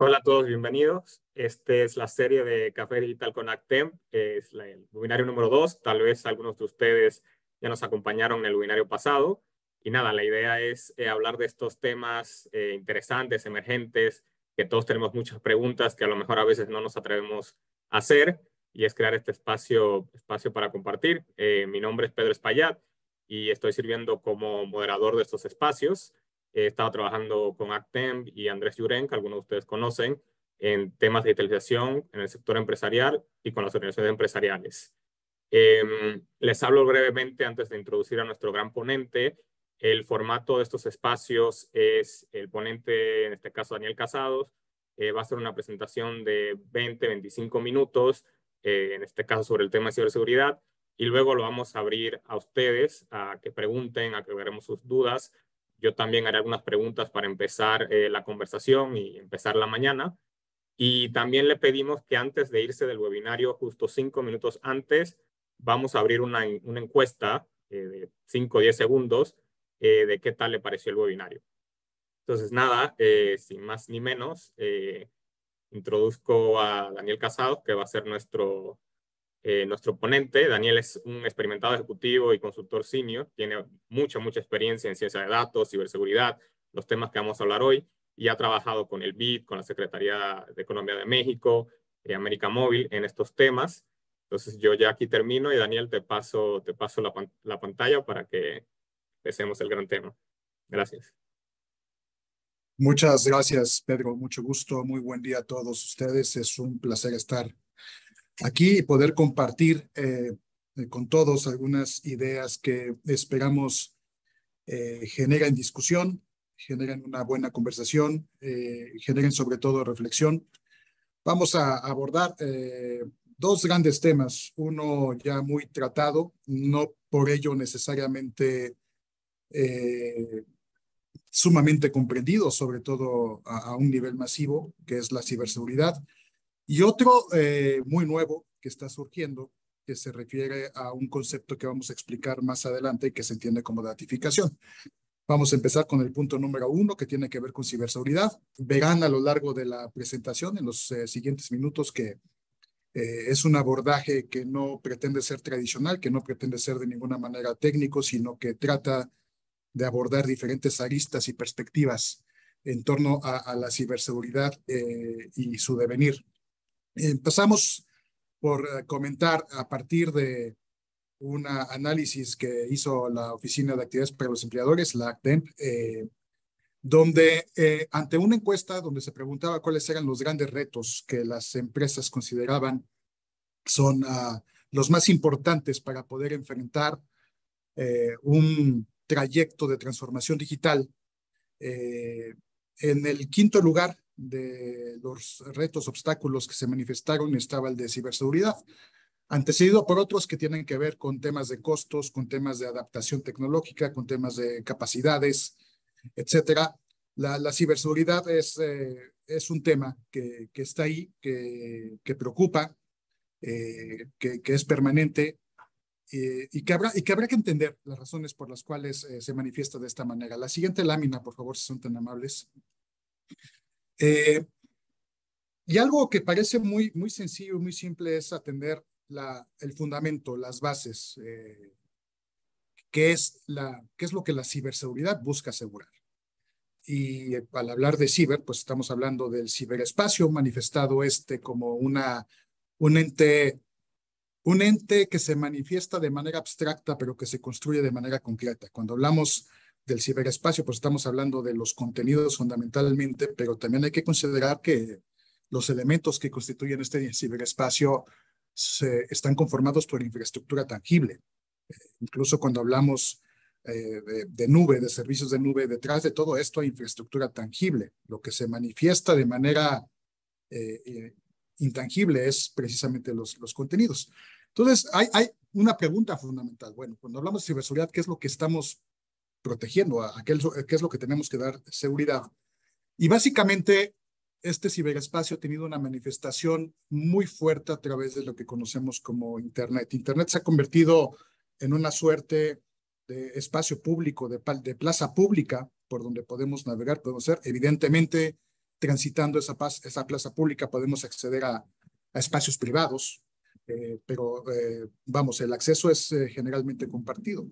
Hola a todos, bienvenidos. Esta es la serie de Café Digital con Actem, que es el webinario número 2. Tal vez algunos de ustedes ya nos acompañaron en el webinario pasado. Y nada, la idea es hablar de estos temas interesantes, emergentes, que todos tenemos muchas preguntas que a lo mejor a veces no nos atrevemos a hacer, y es crear este espacio para compartir. Mi nombre es Pedro Espaillat y estoy sirviendo como moderador de estos espacios. He estado trabajando con Actem y Andrés Yuren, que algunos de ustedes conocen, en temas de digitalización en el sector empresarial y con las organizaciones empresariales. Les hablo brevemente antes de introducir a nuestro gran ponente. El formato de estos espacios es el ponente, en este caso Daniel Casados, va a hacer una presentación de 20-25 minutos, en este caso sobre el tema de ciberseguridad, y luego lo vamos a abrir a ustedes, a que pregunten, a que veremos sus dudas. Yo también haré algunas preguntas para empezar la conversación y empezar la mañana. Y también le pedimos que antes de irse del webinario, justo 5 minutos antes, vamos a abrir una encuesta de 5 o 10 segundos de qué tal le pareció el webinario. Entonces, nada, sin más ni menos, introduzco a Daniel Casados, que va a ser nuestro ponente. Daniel es un experimentado ejecutivo y consultor senior, tiene mucha experiencia en ciencia de datos, ciberseguridad, los temas que vamos a hablar hoy, y ha trabajado con el BID, con la Secretaría de Economía de México, América Móvil en estos temas. Entonces yo ya aquí termino y Daniel te paso la pantalla para que empecemos el gran tema. Gracias. Muchas gracias, Pedro. Mucho gusto. Muy buen día a todos ustedes. Es un placer estar aquí y poder compartir con todos algunas ideas que esperamos generen discusión, generen una buena conversación, generen sobre todo reflexión. Vamos a abordar dos grandes temas. Uno ya muy tratado, no por ello necesariamente sumamente comprendido, sobre todo a un nivel masivo, que es la ciberseguridad. Y otro muy nuevo que está surgiendo, que se refiere a un concepto que vamos a explicar más adelante y que se entiende como datificación. Vamos a empezar con el punto número 1, que tiene que ver con ciberseguridad. Verán a lo largo de la presentación, en los siguientes minutos, que es un abordaje que no pretende ser tradicional, que no pretende ser de ninguna manera técnico, sino que trata de abordar diferentes aristas y perspectivas en torno a la ciberseguridad y su devenir. Empezamos por comentar a partir de un análisis que hizo la Oficina de Actividades para los Empleadores, la ACDEMP, donde ante una encuesta donde se preguntaba cuáles eran los grandes retos que las empresas consideraban son los más importantes para poder enfrentar un trayecto de transformación digital. En el quinto lugar de los retos, obstáculos que se manifestaron estaba el de ciberseguridad, antecedido por otros que tienen que ver con temas de costos, con temas de adaptación tecnológica, con temas de capacidades, etcétera. La ciberseguridad es un tema que está ahí, que preocupa, que es permanente y que habrá que entender las razones por las cuales se manifiesta de esta manera. La siguiente lámina, por favor, si son tan amables. Y algo que parece muy sencillo, muy simple, es atender el fundamento, las bases, qué es lo que la ciberseguridad busca asegurar. Y al hablar de ciber, pues estamos hablando del ciberespacio, manifestado como un ente que se manifiesta de manera abstracta, pero que se construye de manera concreta. Cuando hablamos del ciberespacio, pues estamos hablando de los contenidos fundamentalmente, pero también hay que considerar que los elementos que constituyen este ciberespacio están conformados por infraestructura tangible. Incluso cuando hablamos de nube, de servicios de nube, detrás de todo esto hay infraestructura tangible. Lo que se manifiesta de manera intangible es precisamente los contenidos. Entonces, hay una pregunta fundamental. Bueno, cuando hablamos de ciberseguridad, ¿qué es lo que estamos protegiendo? ¿Qué es lo que tenemos que dar seguridad? Y básicamente, este ciberespacio ha tenido una manifestación muy fuerte a través de lo que conocemos como Internet. Internet se ha convertido en una suerte de espacio público, de plaza pública, por donde podemos navegar, podemos ser. Evidentemente, transitando esa plaza pública podemos acceder a espacios privados, pero vamos, el acceso es generalmente compartido.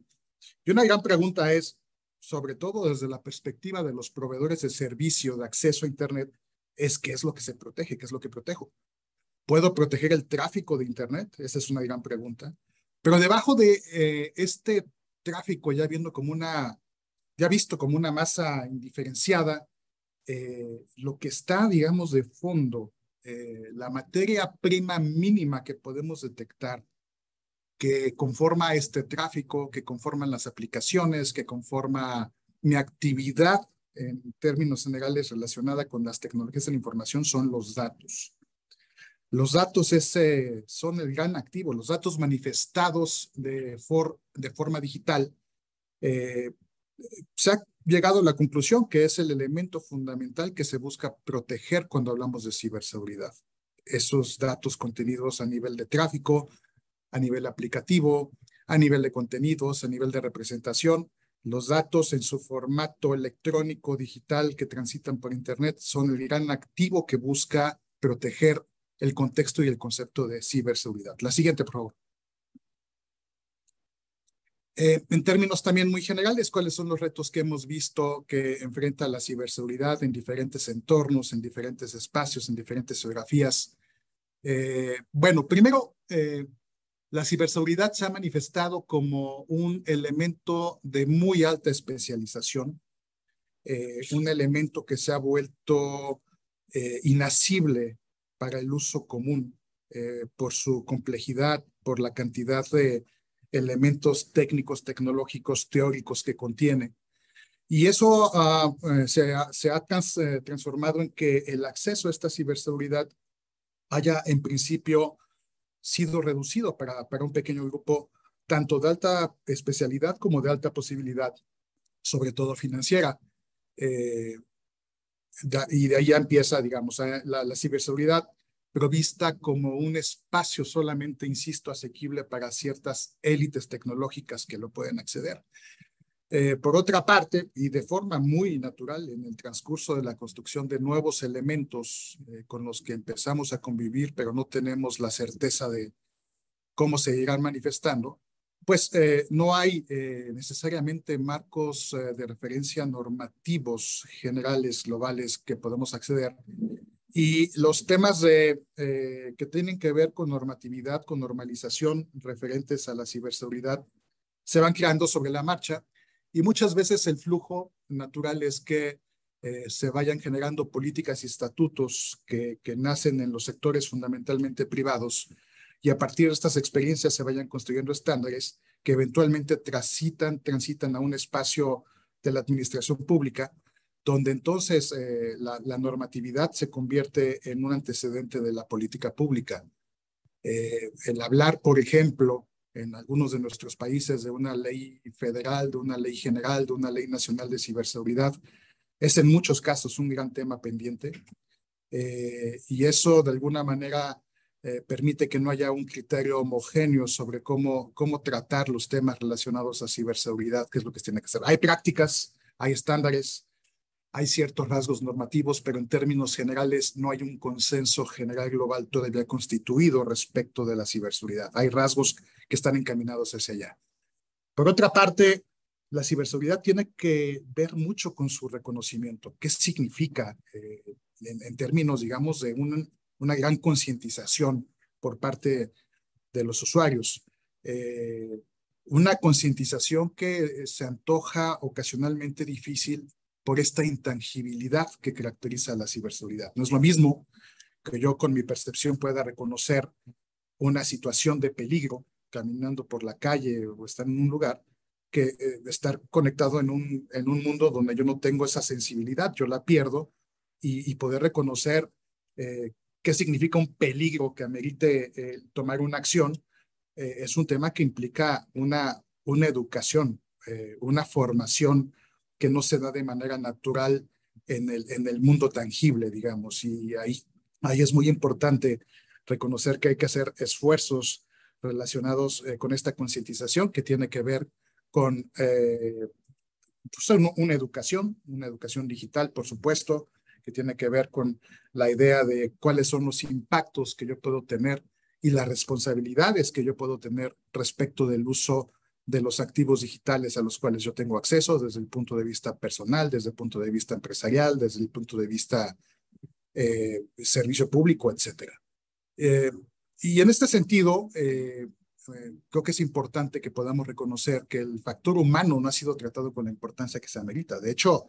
Y una gran pregunta es, sobre todo desde la perspectiva de los proveedores de servicio de acceso a Internet, es qué es lo que se protege, qué es lo que protejo. ¿Puedo proteger el tráfico de Internet? Esa es una gran pregunta. Pero debajo de este tráfico, ya visto como una masa indiferenciada, lo que está, digamos, de fondo, la materia prima mínima que podemos detectar, que conforma este tráfico, que conforman las aplicaciones, que conforma mi actividad en términos generales relacionada con las tecnologías de la información, son los datos. Los datos son el gran activo, los datos manifestados de forma digital. Se ha llegado a la conclusión que es el elemento fundamental que se busca proteger cuando hablamos de ciberseguridad. Esos datos contenidos a nivel de tráfico, a nivel aplicativo, a nivel de contenidos, a nivel de representación. Los datos en su formato electrónico, digital, que transitan por Internet, son el gran activo que busca proteger el contexto y el concepto de ciberseguridad. La siguiente, por favor. En términos también muy generales, ¿cuáles son los retos que hemos visto que enfrenta la ciberseguridad en diferentes entornos, en diferentes espacios, en diferentes geografías? Bueno, primero, la ciberseguridad se ha manifestado como un elemento de muy alta especialización, un elemento que se ha vuelto inasible para el uso común por su complejidad, por la cantidad de elementos técnicos, tecnológicos, teóricos que contiene. Y eso se ha transformado en que el acceso a esta ciberseguridad haya en principio sido reducido para un pequeño grupo, tanto de alta especialidad como de alta posibilidad, sobre todo financiera. Y de ahí ya empieza, digamos, la ciberseguridad provista como un espacio solamente, insisto, asequible para ciertas élites tecnológicas que lo pueden acceder. Por otra parte, y de forma muy natural, en el transcurso de la construcción de nuevos elementos con los que empezamos a convivir, pero no tenemos la certeza de cómo se irán manifestando, pues no hay necesariamente marcos de referencia normativos generales, globales, que podemos acceder. Y los temas que tienen que ver con normatividad, con normalización referentes a la ciberseguridad, se van creando sobre la marcha. Y muchas veces el flujo natural es que se vayan generando políticas y estatutos que nacen en los sectores fundamentalmente privados, y a partir de estas experiencias se vayan construyendo estándares que eventualmente transitan a un espacio de la administración pública, donde entonces la normatividad se convierte en un antecedente de la política pública. El hablar, por ejemplo, en algunos de nuestros países de una ley federal, de una ley general, de una ley nacional de ciberseguridad, es en muchos casos un gran tema pendiente. Y eso de alguna manera permite que no haya un criterio homogéneo sobre cómo tratar los temas relacionados a ciberseguridad, que es lo que se tiene que hacer. Hay prácticas, hay estándares, hay ciertos rasgos normativos, pero en términos generales no hay un consenso general global todavía constituido respecto de la ciberseguridad. Hay rasgos que están encaminados hacia allá. Por otra parte, la ciberseguridad tiene que ver mucho con su reconocimiento. ¿Qué significa en términos, digamos, de una gran concientización por parte de los usuarios? Una concientización que se antoja ocasionalmente difícil por esta intangibilidad que caracteriza a la ciberseguridad. No es lo mismo que yo con mi percepción pueda reconocer una situación de peligro caminando por la calle o estar en un lugar, que estar conectado en un mundo donde yo no tengo esa sensibilidad, yo la pierdo, y poder reconocer qué significa un peligro que amerite tomar una acción, es un tema que implica una educación, una formación que no se da de manera natural en el mundo tangible, digamos. Y ahí es muy importante reconocer que hay que hacer esfuerzos relacionados con esta concientización que tiene que ver con pues una educación digital, por supuesto, que tiene que ver con la idea de cuáles son los impactos que yo puedo tener y las responsabilidades que yo puedo tener respecto del uso de los activos digitales a los cuales yo tengo acceso desde el punto de vista personal, desde el punto de vista empresarial, desde el punto de vista servicio público, etcétera. Y en este sentido, creo que es importante que podamos reconocer que el factor humano no ha sido tratado con la importancia que se amerita. De hecho,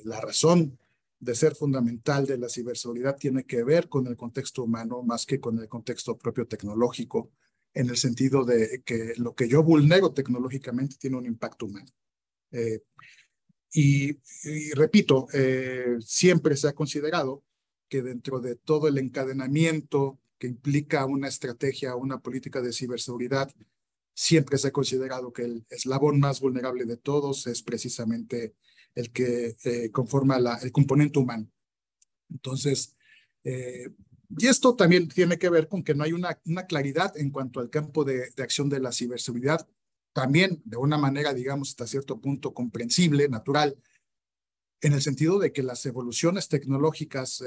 la razón de ser fundamental de la ciberseguridad tiene que ver con el contexto humano más que con el contexto propio tecnológico, en el sentido de que lo que yo vulnero tecnológicamente tiene un impacto humano. Y repito, siempre se ha considerado que dentro de todo el encadenamiento que implica una estrategia, una política de ciberseguridad, siempre se ha considerado que el eslabón más vulnerable de todos es precisamente el que conforma el componente humano. Entonces, y esto también tiene que ver con que no hay una claridad en cuanto al campo de acción de la ciberseguridad, también de una manera, digamos, hasta cierto punto comprensible, natural, en el sentido de que las evoluciones tecnológicas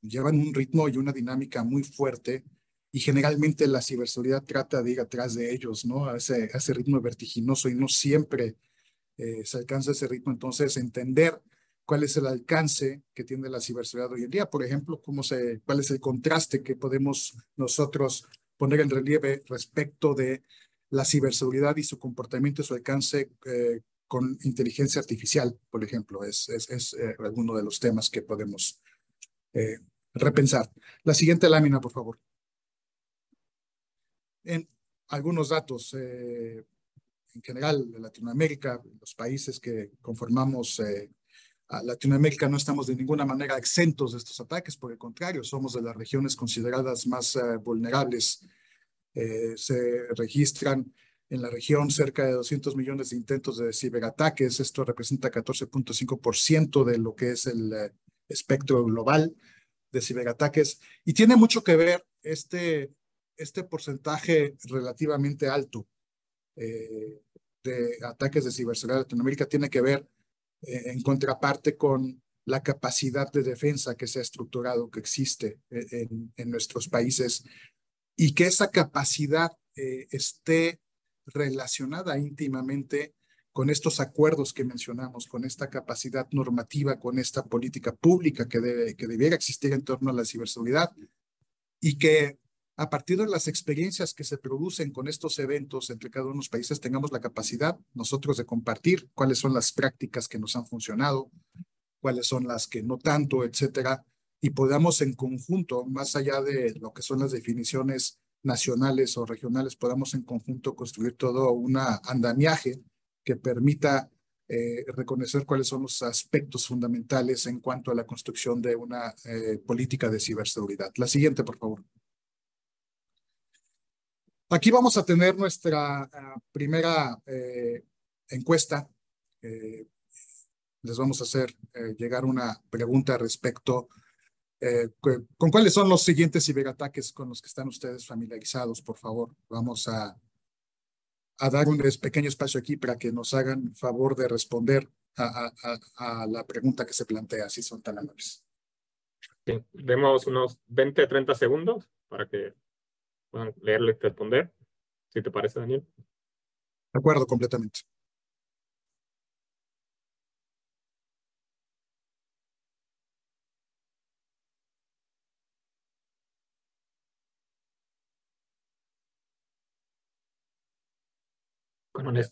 llevan un ritmo y una dinámica muy fuerte y generalmente la ciberseguridad trata de ir atrás de ellos, ¿no? A ese ritmo vertiginoso y no siempre se alcanza ese ritmo. Entonces, entender cuál es el alcance que tiene la ciberseguridad hoy en día, por ejemplo, cuál es el contraste que podemos nosotros poner en relieve respecto de la ciberseguridad y su comportamiento y su alcance con inteligencia artificial, por ejemplo, es alguno de los temas que podemos repensar. La siguiente lámina, por favor. En algunos datos, en general, de Latinoamérica, los países que conformamos a Latinoamérica no estamos de ninguna manera exentos de estos ataques, por el contrario, somos de las regiones consideradas más vulnerables. Se registran en la región cerca de 200 millones de intentos de ciberataques. Esto representa 14.5% de lo que es el espectro global de ciberataques. Y tiene mucho que ver este porcentaje relativamente alto de ataques de ciberseguridad en Latinoamérica tiene que ver en contraparte con la capacidad de defensa que se ha estructurado, que existe en nuestros países y que esa capacidad esté relacionada íntimamente con estos acuerdos que mencionamos, con esta capacidad normativa, con esta política pública que debiera existir en torno a la ciberseguridad y que a partir de las experiencias que se producen con estos eventos entre cada uno de los países tengamos la capacidad nosotros de compartir cuáles son las prácticas que nos han funcionado, cuáles son las que no tanto, etcétera, y podamos en conjunto, más allá de lo que son las definiciones nacionales o regionales, podamos en conjunto construir todo un andamiaje que permita reconocer cuáles son los aspectos fundamentales en cuanto a la construcción de una política de ciberseguridad. La siguiente, por favor. Aquí vamos a tener nuestra primera encuesta. Les vamos a hacer llegar una pregunta respecto con cuáles son los siguientes ciberataques con los que están ustedes familiarizados, por favor. Vamos a dar un pequeño espacio aquí para que nos hagan favor de responder a la pregunta que se plantea, si son tan amables. Sí, demos unos 20, 30 segundos para que puedan leerlo y responder, si te parece, Daniel. De acuerdo, completamente.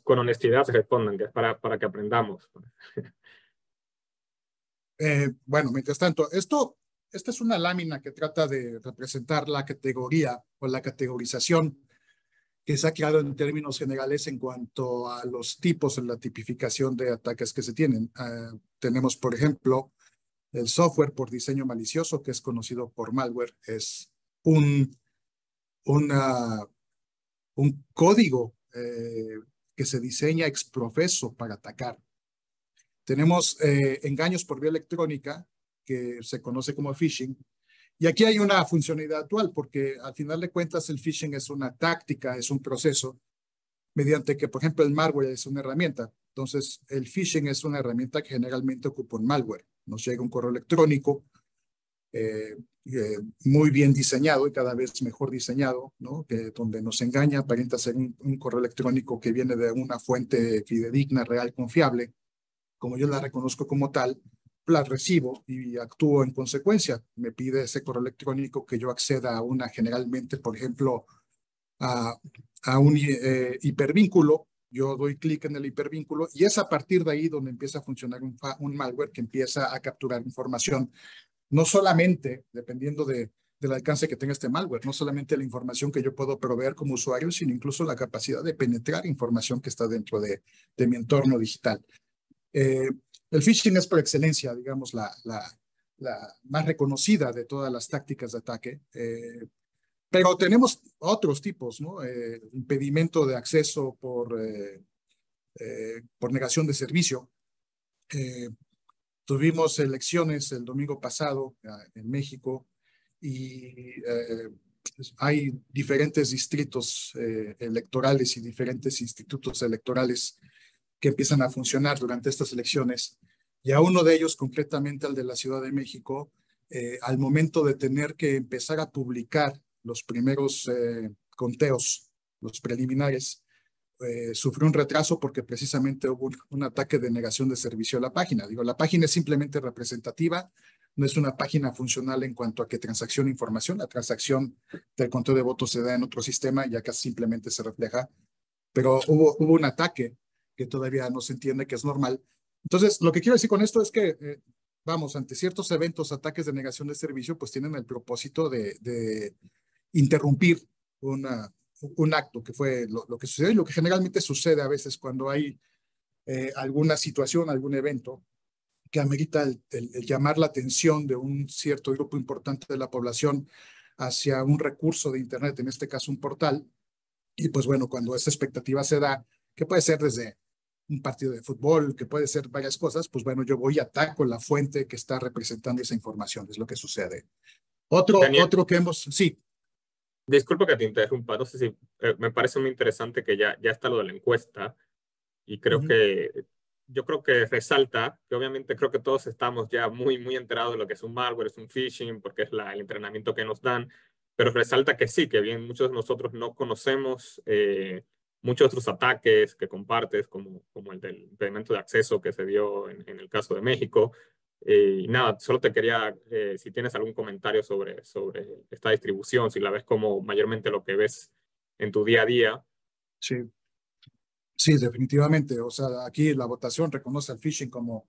Con honestidad se respondan, que es para que aprendamos. Bueno, mientras tanto, esta es una lámina que trata de representar la categoría o la categorización que se ha creado en términos generales en cuanto a los tipos en la tipificación de ataques que se tienen. Tenemos, por ejemplo, el software por diseño malicioso, que es conocido por malware, es un código que se diseña ex profeso para atacar. Tenemos engaños por vía electrónica, que se conoce como phishing. Y aquí hay una funcionalidad actual, porque al final de cuentas el phishing es una táctica, es un proceso, mediante que, por ejemplo, el malware es una herramienta. Entonces, el phishing es una herramienta que generalmente ocupa un malware. Nos llega un correo electrónico muy bien diseñado y cada vez mejor diseñado, ¿no? Donde nos engaña, aparenta ser un correo electrónico que viene de una fuente fidedigna, real, confiable. Como yo la reconozco como tal, la recibo y actúo en consecuencia. Me pide ese correo electrónico que yo acceda a una, generalmente, por ejemplo, a, a un hipervínculo. Yo doy clic en el hipervínculo y es a partir de ahí donde empieza a funcionar un malware que empieza a capturar información, no solamente dependiendo del alcance que tenga este malware, no solamente la información que yo puedo proveer como usuario, sino incluso la capacidad de penetrar información que está dentro de mi entorno digital. El phishing es por excelencia, digamos, la más reconocida de todas las tácticas de ataque. Pero tenemos otros tipos, ¿no? Impedimento de acceso por negación de servicio. Tuvimos elecciones el domingo pasado en México y hay diferentes distritos electorales y diferentes institutos electorales que empiezan a funcionar durante estas elecciones. Y a uno de ellos, concretamente al de la Ciudad de México, al momento de tener que empezar a publicar los primeros conteos, los preliminares, sufrió un retraso porque precisamente hubo un ataque de negación de servicio a la página. Digo, la página es simplemente representativa, no es una página funcional en cuanto a que transacciona información. La transacción del conteo de votos se da en otro sistema y acá simplemente se refleja. Pero hubo un ataque que todavía no se entiende, que es normal. Entonces, lo que quiero decir con esto es que, vamos, ante ciertos eventos, ataques de negación de servicio, pues tienen el propósito de interrumpir un acto que fue lo que sucedió y lo que generalmente sucede a veces cuando hay alguna situación, algún evento que amerita el llamar la atención de un cierto grupo importante de la población hacia un recurso de Internet, en este caso un portal. Y pues bueno, cuando esa expectativa se da, que puede ser desde un partido de fútbol, que puede ser varias cosas, pues bueno, yo voy y ataco la fuente que está representando esa información, es lo que sucede. Daniel, Otro que hemos, sí. disculpa que te interrumpa, no sé si me parece muy interesante que ya está lo de la encuesta y yo creo que resalta que obviamente creo que todos estamos ya muy enterados de lo que es un malware, es un phishing, porque es el entrenamiento que nos dan, pero resalta que sí, que bien muchos de nosotros no conocemos muchos otros ataques que compartes, como el del impedimento de acceso que se dio en el caso de México. Y nada, solo te quería, si tienes algún comentario sobre esta distribución, si la ves como mayormente lo que ves en tu día a día. Sí, sí, definitivamente. O sea, aquí la votación reconoce al phishing como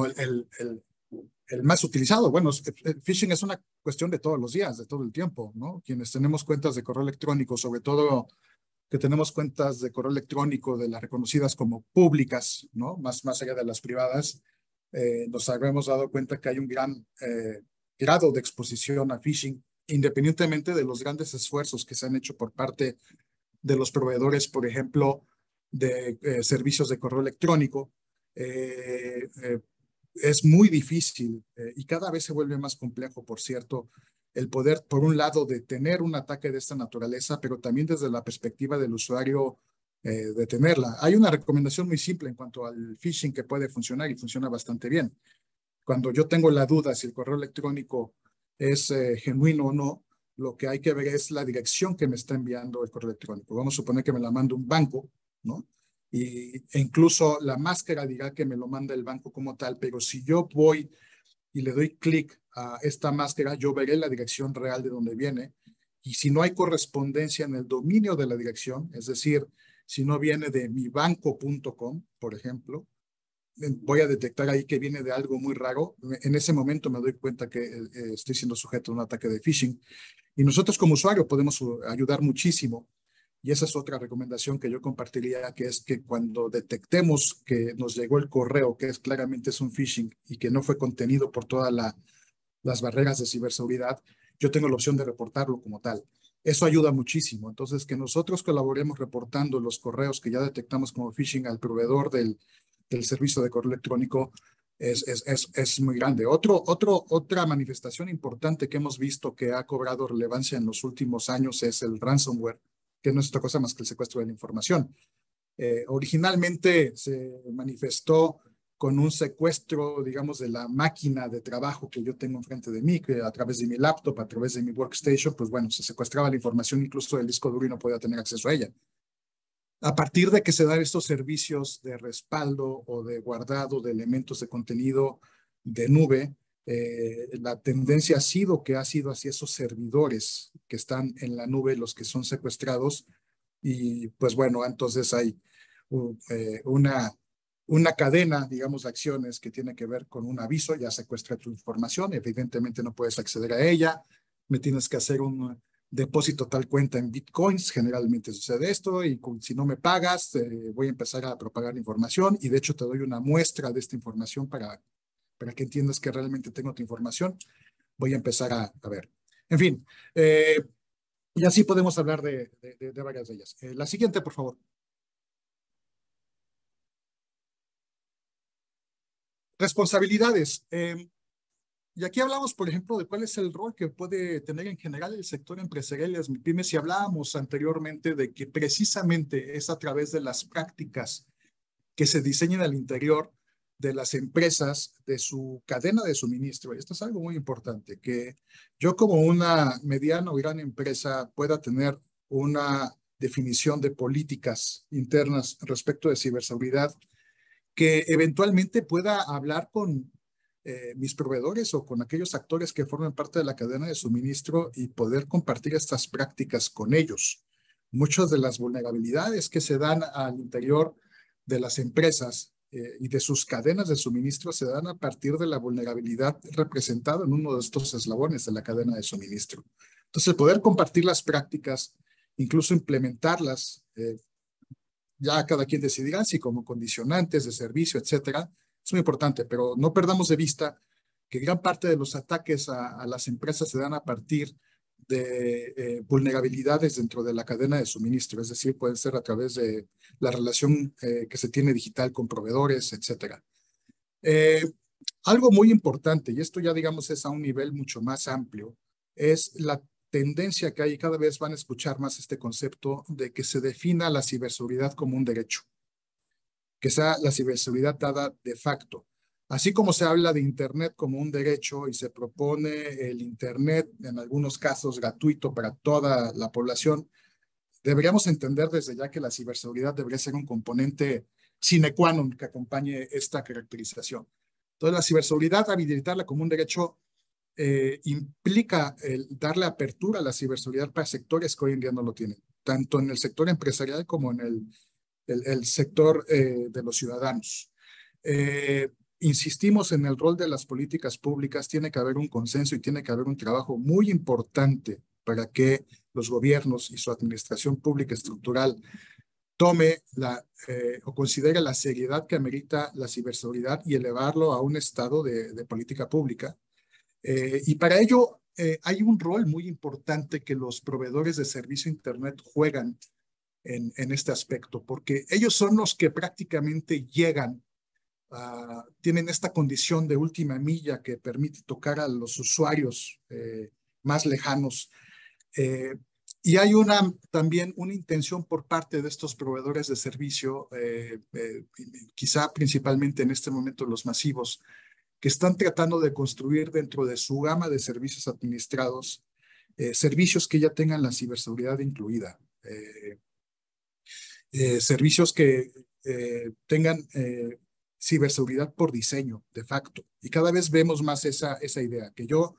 el más utilizado. Bueno, el phishing es una cuestión de todos los días, de todo el tiempo, ¿no? Quienes tenemos cuentas de correo electrónico, sobre todo que tenemos cuentas de correo electrónico de las reconocidas como públicas, ¿no? Más allá de las privadas, nos habremos dado cuenta que hay un gran grado de exposición a phishing, independientemente de los grandes esfuerzos que se han hecho por parte de los proveedores, por ejemplo, de servicios de correo electrónico. Es muy difícil y cada vez se vuelve más complejo, por cierto, el poder, por un lado, detener un ataque de esta naturaleza, pero también desde la perspectiva del usuario, detenerla. Hay una recomendación muy simple en cuanto al phishing que puede funcionar y funciona bastante bien. Cuando yo tengo la duda si el correo electrónico es genuino o no, lo que hay que ver es la dirección que me está enviando el correo electrónico. Vamos a suponer que me la manda un banco, ¿no? E incluso la máscara dirá que me lo manda el banco como tal, pero si yo voy y le doy clic a esta máscara, yo veré la dirección real de donde viene. Y si no hay correspondencia en el dominio de la dirección, es decir, si no viene de mibanco.com, por ejemplo, voy a detectar ahí que viene de algo muy raro. En ese momento me doy cuenta que estoy siendo sujeto a un ataque de phishing. Y nosotros como usuario podemos ayudar muchísimo. Y esa es otra recomendación que yo compartiría, que es que cuando detectemos que nos llegó el correo, que claramente es un phishing y que no fue contenido por todas las barreras de ciberseguridad, yo tengo la opción de reportarlo como tal. Eso ayuda muchísimo. Entonces, que nosotros colaboremos reportando los correos que ya detectamos como phishing al proveedor del servicio de correo electrónico es muy grande. Otra manifestación importante que hemos visto que ha cobrado relevancia en los últimos años es el ransomware, que no es otra cosa más que el secuestro de la información. Originalmente se manifestó con un secuestro, digamos, de la máquina de trabajo que yo tengo enfrente de mí, que a través de mi laptop, a través de mi workstation, pues bueno, se secuestraba la información incluso del disco duro y no podía tener acceso a ella. A partir de que se dan estos servicios de respaldo o de guardado de elementos de contenido de nube, la tendencia ha sido que ha sido hacia esos servidores que están en la nube, los que son secuestrados, y pues bueno, entonces hay una cadena, digamos, de acciones que tiene que ver con un aviso, ya secuestra tu información, evidentemente no puedes acceder a ella, me tienes que hacer un depósito tal cuenta en bitcoins, generalmente sucede esto, y si no me pagas, voy a empezar a propagar la información, y de hecho te doy una muestra de esta información para que entiendas que realmente tengo tu información. Voy a empezar a ver. En fin, y así podemos hablar de varias de ellas. La siguiente, por favor. Responsabilidades. Y aquí hablamos, por ejemplo, de cuál es el rol que puede tener en general el sector empresarial y las MIPYMES. Y hablábamos anteriormente de que precisamente es a través de las prácticas que se diseñan al interior de las empresas, de su cadena de suministro. Y esto es algo muy importante, que yo como una mediana o gran empresa pueda tener una definición de políticas internas respecto de ciberseguridad que eventualmente pueda hablar con mis proveedores o con aquellos actores que forman parte de la cadena de suministro y poder compartir estas prácticas con ellos. Muchas de las vulnerabilidades que se dan al interior de las empresas y de sus cadenas de suministro se dan a partir de la vulnerabilidad representada en uno de estos eslabones de la cadena de suministro. Entonces, poder compartir las prácticas, incluso implementarlas, ya cada quien decidirá si como condicionantes de servicio, etcétera, es muy importante, pero no perdamos de vista que gran parte de los ataques a las empresas se dan a partir de vulnerabilidades dentro de la cadena de suministro, es decir, pueden ser a través de la relación que se tiene digital con proveedores, etcétera. Algo muy importante, y esto ya digamos es a un nivel mucho más amplio, es la tendencia que hay, cada vez van a escuchar más este concepto de que se defina la ciberseguridad como un derecho, que sea la ciberseguridad dada de facto. Así como se habla de Internet como un derecho y se propone el Internet, en algunos casos gratuito para toda la población, deberíamos entender desde ya que la ciberseguridad debería ser un componente sine qua non que acompañe esta caracterización. Entonces, la ciberseguridad, habilitarla como un derecho, implica darle apertura a la ciberseguridad para sectores que hoy en día no lo tienen, tanto en el sector empresarial como en el sector de los ciudadanos. Insistimos en el rol de las políticas públicas, tiene que haber un consenso y tiene que haber un trabajo muy importante para que los gobiernos y su administración pública estructural tome o considere la seriedad que amerita la ciberseguridad y elevarlo a un estado de política pública. Y para ello hay un rol muy importante que los proveedores de servicio Internet juegan en este aspecto, porque ellos son los que prácticamente llegan, tienen esta condición de última milla que permite tocar a los usuarios más lejanos. Y hay también una intención por parte de estos proveedores de servicio, quizá principalmente en este momento los masivos, que están tratando de construir dentro de su gama de servicios administrados servicios que ya tengan la ciberseguridad incluida. Servicios que tengan ciberseguridad por diseño, de facto. Y cada vez vemos más esa idea, que yo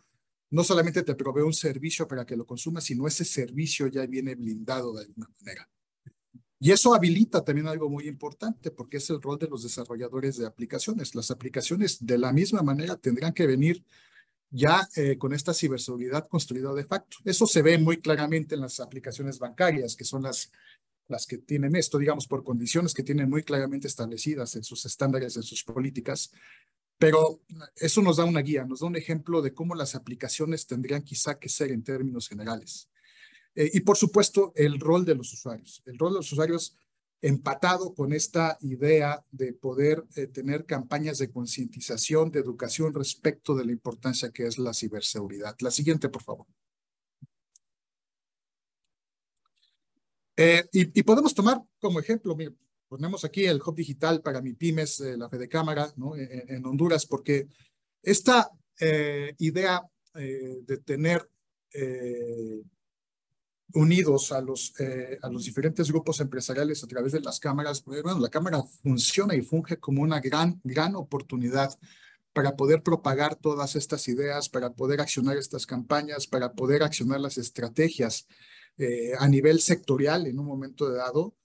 no solamente te proveo un servicio para que lo consumas, sino ese servicio ya viene blindado de alguna manera. Y eso habilita también algo muy importante, porque es el rol de los desarrolladores de aplicaciones. Las aplicaciones de la misma manera tendrán que venir ya con esta ciberseguridad construida de facto. Eso se ve muy claramente en las aplicaciones bancarias, que son las que tienen esto, digamos, por condiciones que tienen muy claramente establecidas en sus estándares, en sus políticas. Pero eso nos da una guía, nos da un ejemplo de cómo las aplicaciones tendrían quizá que ser en términos generales. Y por supuesto, el rol de los usuarios. El rol de los usuarios empatado con esta idea de poder tener campañas de concientización, de educación respecto de la importancia que es la ciberseguridad. La siguiente, por favor. Y podemos tomar como ejemplo, mire, ponemos aquí el Hub Digital para MIPYMES, la Fedecámara, ¿no? En Honduras, porque esta idea de tener unidos a los diferentes grupos empresariales a través de las cámaras, bueno, la cámara funciona y funge como una gran oportunidad para poder propagar todas estas ideas, para poder accionar estas campañas, para poder accionar las estrategias a nivel sectorial en un momento dado,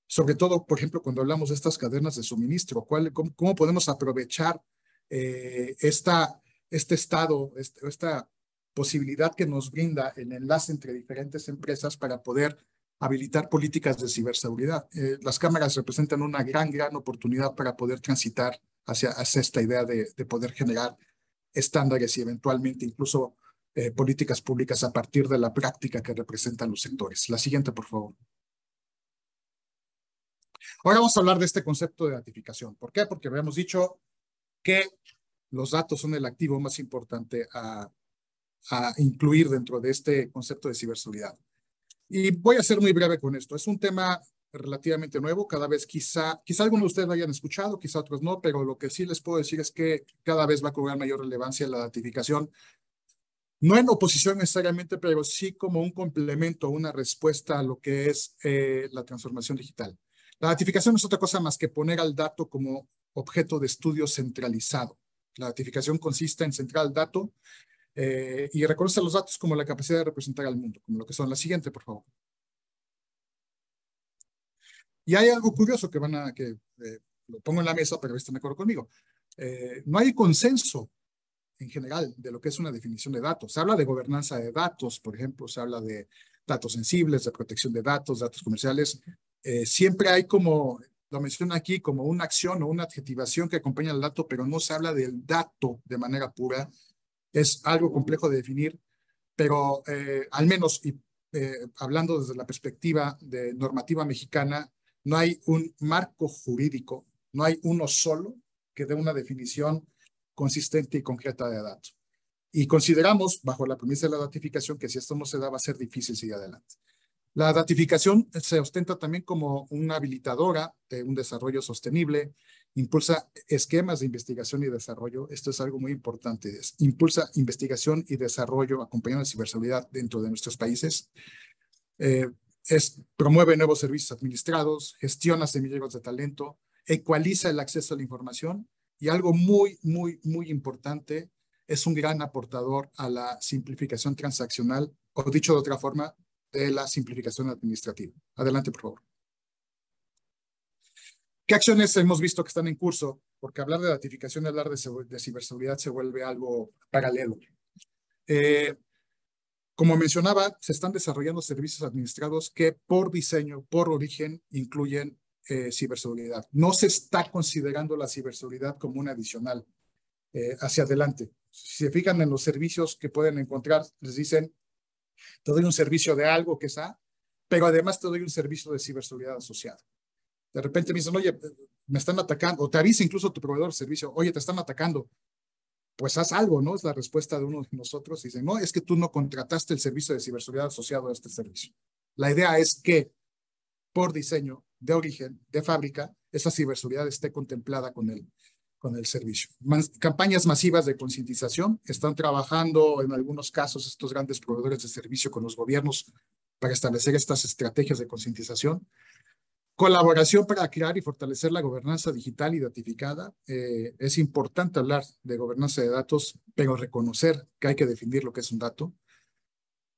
sobre todo, por ejemplo, cuando hablamos de estas cadenas de suministro, cómo podemos aprovechar este estado, esta posibilidad que nos brinda el enlace entre diferentes empresas para poder habilitar políticas de ciberseguridad. Las cámaras representan una gran oportunidad para poder transitar hacia esta idea de poder generar estándares y eventualmente incluso políticas públicas a partir de la práctica que representan los sectores. La siguiente, por favor. Ahora vamos a hablar de este concepto de datificación. ¿Por qué? Porque habíamos dicho que los datos son el activo más importante a incluir dentro de este concepto de ciberseguridad. Y voy a ser muy breve con esto. Es un tema relativamente nuevo. Cada vez quizá algunos de ustedes lo hayan escuchado, quizá otros no, pero lo que sí les puedo decir es que cada vez va a cobrar mayor relevancia la datificación. No en oposición necesariamente, pero sí como un complemento, una respuesta a lo que es la transformación digital. La datificación no es otra cosa más que poner al dato como objeto de estudio centralizado. La datificación consiste en centrar el dato y reconoce los datos como la capacidad de representar al mundo, como lo que son. La siguiente, por favor. Y hay algo curioso que lo pongo en la mesa, pero están de acuerdo conmigo. No hay consenso en general de lo que es una definición de datos. Se habla de gobernanza de datos, por ejemplo, se habla de datos sensibles, de protección de datos, datos comerciales. Siempre hay como, lo menciono aquí, como una acción o una adjetivación que acompaña al dato, pero no se habla del dato de manera pura. Es algo complejo de definir, pero al menos, hablando desde la perspectiva de normativa mexicana, no hay un marco jurídico, no hay uno solo que dé una definición consistente y concreta de dato. Y consideramos, bajo la premisa de la datificación, que si esto no se da, va a ser difícil seguir adelante. La datificación se ostenta también como una habilitadora de un desarrollo sostenible, impulsa esquemas de investigación y desarrollo. Esto es algo muy importante. Impulsa investigación y desarrollo acompañado de ciberseguridad dentro de nuestros países. Promueve nuevos servicios administrados, gestiona semilleros de talento, ecualiza el acceso a la información y algo muy importante, es un gran aportador a la simplificación transaccional, o dicho de otra forma, de la simplificación administrativa. Adelante, por favor. ¿Qué acciones hemos visto que están en curso? Porque hablar de datificación y hablar de ciberseguridad se vuelve algo paralelo. Como mencionaba, se están desarrollando servicios administrados que por diseño, por origen, incluyen ciberseguridad. No se está considerando la ciberseguridad como un adicional hacia adelante. Si se fijan en los servicios que pueden encontrar, les dicen, te doy un servicio de algo que es A, pero además te doy un servicio de ciberseguridad asociado. De repente me dicen, oye, me están atacando, o te avisa incluso tu proveedor de servicio, oye, te están atacando. Pues haz algo, ¿no? Es la respuesta de uno de nosotros. Dicen, no, es que tú no contrataste el servicio de ciberseguridad asociado a este servicio. La idea es que, por diseño, de origen, de fábrica, esa ciberseguridad esté contemplada con el servicio. Campañas masivas de concientización. Están trabajando en algunos casos estos grandes proveedores de servicio con los gobiernos para establecer estas estrategias de concientización. Colaboración para crear y fortalecer la gobernanza digital y datificada. Es importante hablar de gobernanza de datos, pero reconocer que hay que definir lo que es un dato.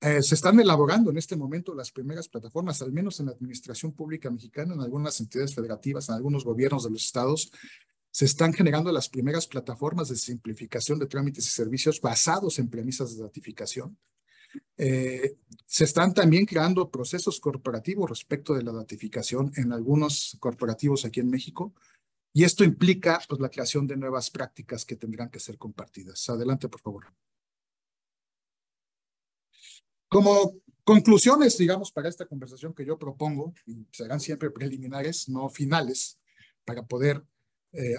Se están elaborando en este momento las primeras plataformas, al menos en la administración pública mexicana, en algunas entidades federativas, en algunos gobiernos de los estados. Se están generando las primeras plataformas de simplificación de trámites y servicios basados en premisas de datificación. Se están también creando procesos corporativos respecto de la datificación en algunos corporativos aquí en México, y esto implica pues, la creación de nuevas prácticas que tendrán que ser compartidas. Adelante, por favor. Como conclusiones, digamos, para esta conversación que yo propongo, y serán siempre preliminares, no finales, para poder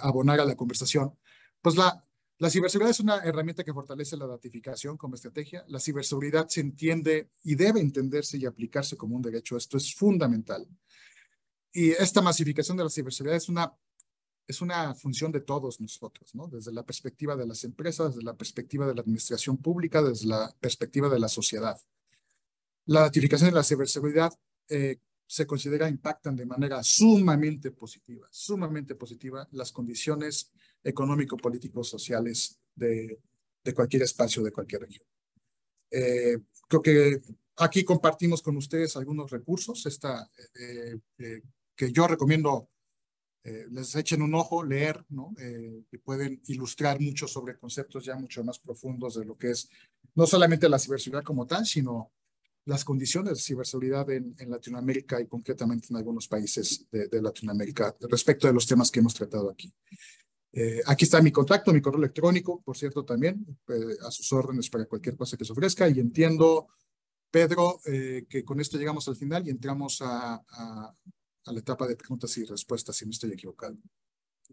abonar a la conversación, pues la ciberseguridad es una herramienta que fortalece la datificación como estrategia. La ciberseguridad se entiende y debe entenderse y aplicarse como un derecho. Esto es fundamental. Y esta masificación de la ciberseguridad es una función de todos nosotros, ¿no? Desde la perspectiva de las empresas, desde la perspectiva de la administración pública, desde la perspectiva de la sociedad. La ratificación de la ciberseguridad se considera impactan de manera sumamente positiva las condiciones económico-político-sociales de cualquier espacio, de cualquier región. Creo que aquí compartimos con ustedes algunos recursos que yo recomiendo les echen un ojo, leer, ¿no? Que pueden ilustrar mucho sobre conceptos ya mucho más profundos de lo que es no solamente la ciberseguridad como tal, sino las condiciones de ciberseguridad en Latinoamérica y concretamente en algunos países de Latinoamérica respecto de los temas que hemos tratado aquí. Aquí está mi contacto, mi correo electrónico, por cierto, también, a sus órdenes para cualquier cosa que se ofrezca. Y entiendo, Pedro, que con esto llegamos al final y entramos a la etapa de preguntas y respuestas, si no estoy equivocado.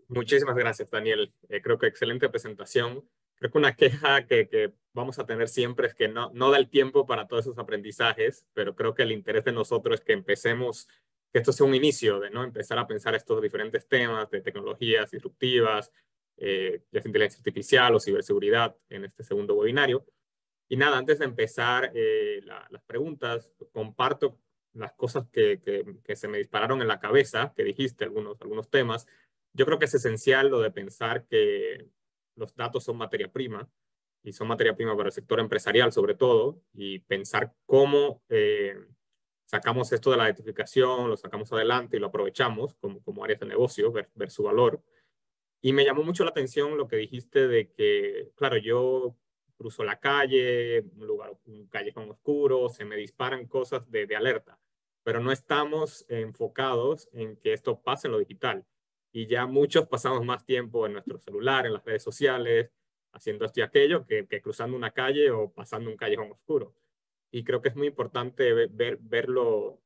Muchísimas gracias, Daniel. Creo que excelente presentación. Creo que una queja que vamos a tener siempre es que no da el tiempo para todos esos aprendizajes, pero creo que el interés de nosotros es que empecemos, que esto sea un inicio de no empezar a pensar estos diferentes temas de tecnologías disruptivas, ya sea inteligencia artificial o ciberseguridad en este segundo webinario. Y nada, antes de empezar las preguntas, comparto las cosas que se me dispararon en la cabeza, que dijiste, algunos temas. Yo creo que es esencial lo de pensar que los datos son materia prima y son materia prima para el sector empresarial sobre todo, y pensar cómo sacamos esto de la identificación, lo sacamos adelante y lo aprovechamos como áreas de negocio, ver su valor. Y me llamó mucho la atención lo que dijiste de que, claro, yo cruzo la calle, un callejón oscuro, se me disparan cosas de alerta, pero no estamos enfocados en que esto pase en lo digital. Y ya muchos pasamos más tiempo en nuestro celular, en las redes sociales, haciendo esto y aquello, que cruzando una calle o pasando un callejón oscuro. Y creo que es muy importante verlo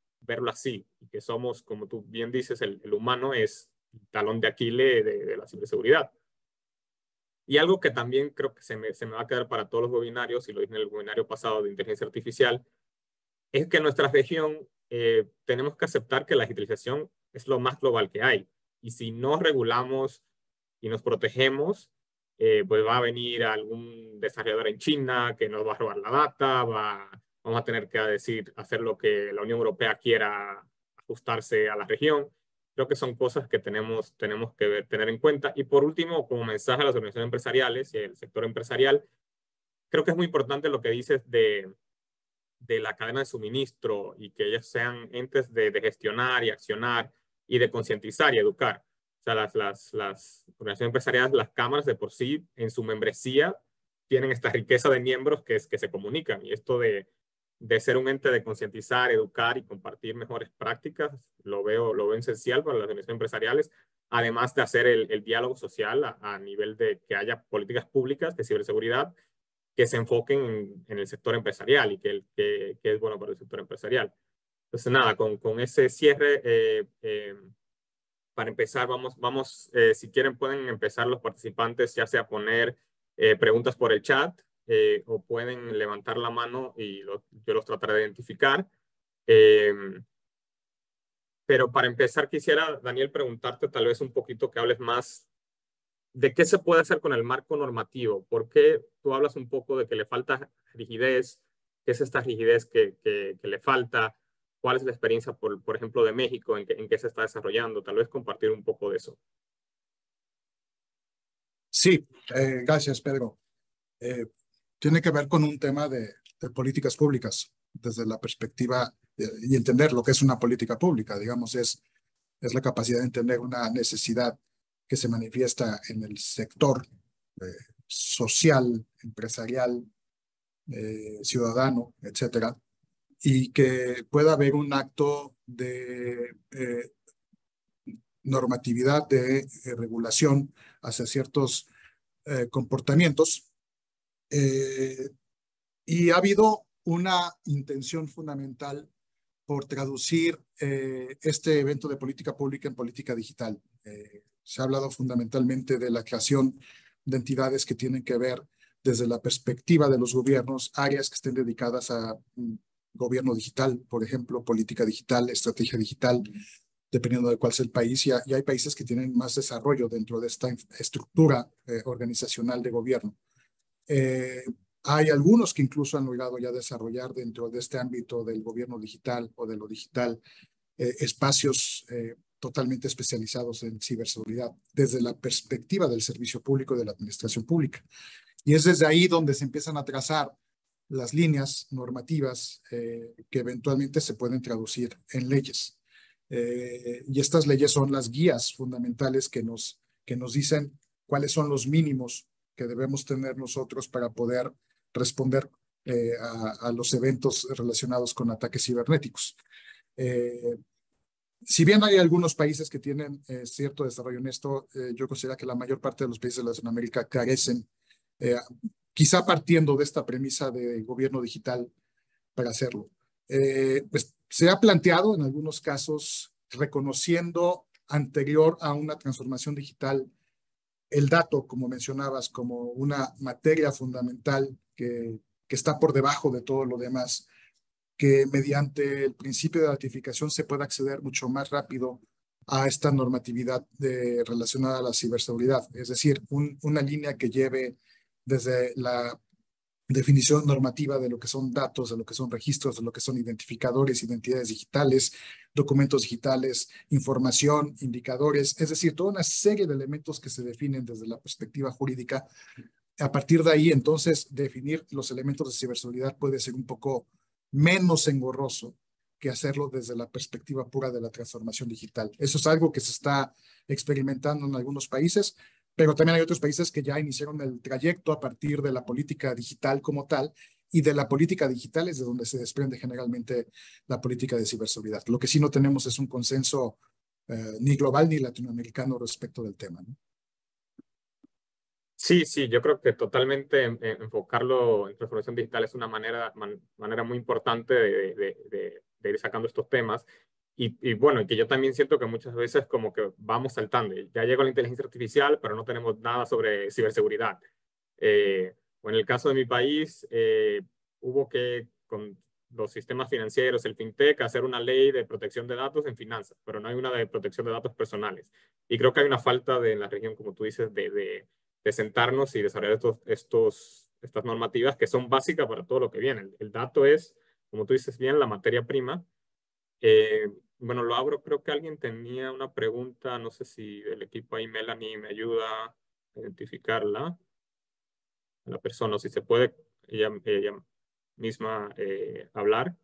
así, y que somos, como tú bien dices, el humano es el talón de Aquiles de la ciberseguridad. Y algo que también creo que se me va a quedar para todos los webinarios, y lo dije en el webinario pasado de inteligencia artificial, es que en nuestra región tenemos que aceptar que la digitalización es lo más global que hay. Y si no regulamos y nos protegemos, pues va a venir algún desarrollador en China que nos va a robar la data, vamos a tener que hacer lo que la Unión Europea quiera, ajustarse a la región. Creo que son cosas que tenemos que tener en cuenta. Y por último, como mensaje a las organizaciones empresariales y el sector empresarial, creo que es muy importante lo que dices de la cadena de suministro y que ellos sean entes de gestionar y accionar y de concientizar y educar. O sea, las organizaciones empresariales, las cámaras de por sí, en su membresía, tienen esta riqueza de miembros que se comunican. Y esto de ser un ente de concientizar, educar y compartir mejores prácticas, lo veo esencial para las organizaciones empresariales, además de hacer el diálogo social a nivel de que haya políticas públicas de ciberseguridad que se enfoquen en el sector empresarial y que es bueno para el sector empresarial. Entonces, nada, con ese cierre, para empezar, si quieren pueden empezar los participantes ya sea a poner preguntas por el chat o pueden levantar la mano y yo los trataré de identificar. Eh, pero para empezar quisiera, Daniel, preguntarte tal vez un poquito que hables más de qué se puede hacer con el marco normativo. ¿Por qué tú hablas un poco de que le falta rigidez? ¿Qué es esta rigidez que le falta? ¿Cuál es la experiencia, por ejemplo, de México en qué se está desarrollando? Tal vez compartir un poco de eso. Sí, gracias, Pedro. Tiene que ver con un tema de políticas públicas, desde la perspectiva y entender lo que es una política pública, digamos, es la capacidad de entender una necesidad que se manifiesta en el sector social, empresarial, ciudadano, etcétera, y que pueda haber un acto de normatividad, de regulación hacia ciertos comportamientos. Y ha habido una intención fundamental por traducir este evento de política pública en política digital. Se ha hablado fundamentalmente de la creación de entidades que tienen que ver desde la perspectiva de los gobiernos, áreas que estén dedicadas a gobierno digital, por ejemplo, política digital, estrategia digital, dependiendo de cuál es el país, y hay países que tienen más desarrollo dentro de esta estructura organizacional de gobierno. Eh, Hay algunos que incluso han logrado ya desarrollar dentro de este ámbito del gobierno digital o de lo digital espacios totalmente especializados en ciberseguridad desde la perspectiva del servicio público y de la administración pública. Y es desde ahí donde se empiezan a trazar las líneas normativas que eventualmente se pueden traducir en leyes. Y estas leyes son las guías fundamentales que nos dicen cuáles son los mínimos que debemos tener nosotros para poder responder a los eventos relacionados con ataques cibernéticos. Si bien hay algunos países que tienen cierto desarrollo en esto, yo considero que la mayor parte de los países de Latinoamérica carecen, quizá partiendo de esta premisa de gobierno digital para hacerlo. Pues se ha planteado en algunos casos, reconociendo anterior a una transformación digital, el dato, como mencionabas, como una materia fundamental que está por debajo de todo lo demás, que mediante el principio de ratificación se pueda acceder mucho más rápido a esta normatividad relacionada a la ciberseguridad. Es decir, una línea que lleve desde la definición normativa de lo que son datos, de lo que son registros, de lo que son identificadores, identidades digitales, documentos digitales, información, indicadores, es decir, toda una serie de elementos que se definen desde la perspectiva jurídica. A partir de ahí, entonces, definir los elementos de ciberseguridad puede ser un poco menos engorroso que hacerlo desde la perspectiva pura de la transformación digital. Eso es algo que se está experimentando en algunos países, pero también hay otros países que ya iniciaron el trayecto a partir de la política digital como tal, y de la política digital es de donde se desprende generalmente la política de ciberseguridad. Lo que sí no tenemos es un consenso ni global ni latinoamericano respecto del tema, ¿no? Sí, sí, yo creo que totalmente enfocarlo en transformación digital es una manera muy importante de ir sacando estos temas. Y bueno, y que yo también siento que muchas veces como que vamos saltando. Ya llegó la inteligencia artificial, pero no tenemos nada sobre ciberseguridad. O en el caso de mi país, hubo que, con los sistemas financieros, el fintech, hacer una ley de protección de datos en finanzas, pero no hay una de protección de datos personales. Y creo que hay una falta en la región, como tú dices, de sentarnos y desarrollar estas normativas que son básicas para todo lo que viene. El dato es, como tú dices bien, la materia prima. Bueno, lo abro, creo que alguien tenía una pregunta, no sé si del equipo ahí, Melanie, me ayuda a identificarla, a la persona, o si se puede ella misma hablar.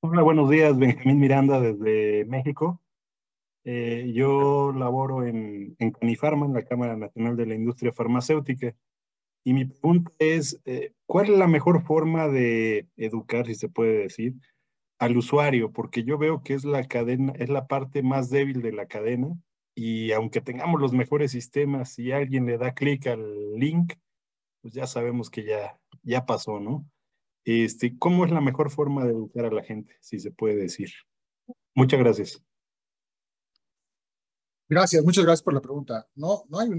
Hola, buenos días, Benjamín Miranda desde México. Yo laboro en Canifarma, en la Cámara Nacional de la Industria Farmacéutica, y mi pregunta es, ¿cuál es la mejor forma de educar, si se puede decir, al usuario? Porque yo veo que es la cadena, es la parte más débil de la cadena, y aunque tengamos los mejores sistemas, si alguien le da clic al link, pues ya sabemos que ya pasó, ¿no? ¿Cómo es la mejor forma de educar a la gente, si se puede decir? Muchas gracias. Gracias, muchas gracias por la pregunta. No, no hay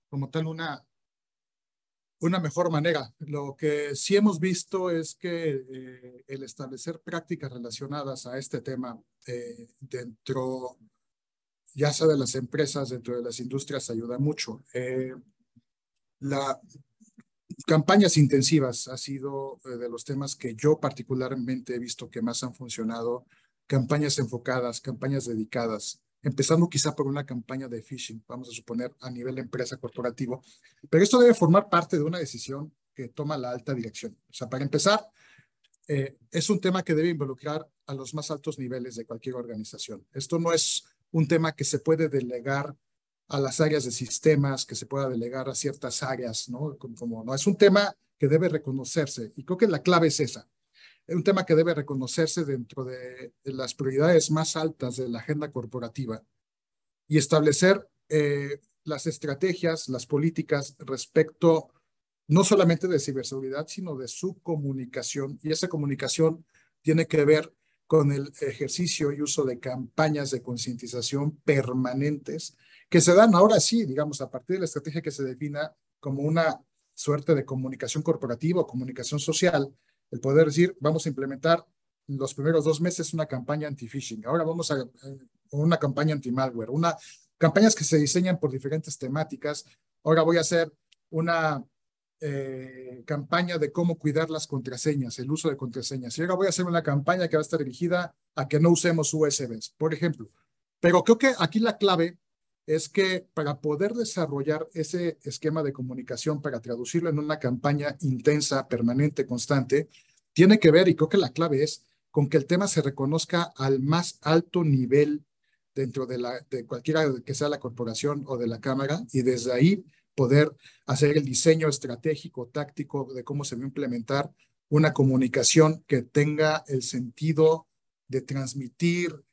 como tal, una mejor manera. Lo que sí hemos visto es que el establecer prácticas relacionadas a este tema dentro, ya sea de las empresas, dentro de las industrias, ayuda mucho. La campañas intensivas ha sido de los temas que yo particularmente he visto que más han funcionado. Campañas enfocadas, campañas dedicadas, empezando quizá por una campaña de phishing, vamos a suponer a nivel de empresa corporativo, pero esto debe formar parte de una decisión que toma la alta dirección. O sea, para empezar, es un tema que debe involucrar a los más altos niveles de cualquier organización. Esto no es un tema que se puede delegar a las áreas de sistemas, que se pueda delegar a ciertas áreas, ¿no? No es un tema que debe reconocerse, y creo que la clave es esa. Es un tema que debe reconocerse dentro de las prioridades más altas de la agenda corporativa y establecer las estrategias, las políticas respecto no solamente de ciberseguridad, sino de su comunicación. Y esa comunicación tiene que ver con el ejercicio y uso de campañas de concientización permanentes que se dan ahora sí, digamos, a partir de la estrategia que se defina como una suerte de comunicación corporativa o comunicación social, el poder decir, vamos a implementar los primeros 2 meses una campaña anti-phishing. Ahora vamos a una campaña anti-malware, campañas que se diseñan por diferentes temáticas. Ahora voy a hacer una campaña de cómo cuidar las contraseñas, el uso de contraseñas. Y ahora voy a hacer una campaña que va a estar dirigida a que no usemos USBs, por ejemplo. Pero creo que aquí la clave es que para poder desarrollar ese esquema de comunicación, para traducirlo en una campaña intensa, permanente, constante, tiene que ver, y creo que la clave es, con que el tema se reconozca al más alto nivel dentro de cualquiera que sea la corporación o de la cámara, y desde ahí poder hacer el diseño estratégico, táctico de cómo se va a implementar una comunicación que tenga el sentido de transmitir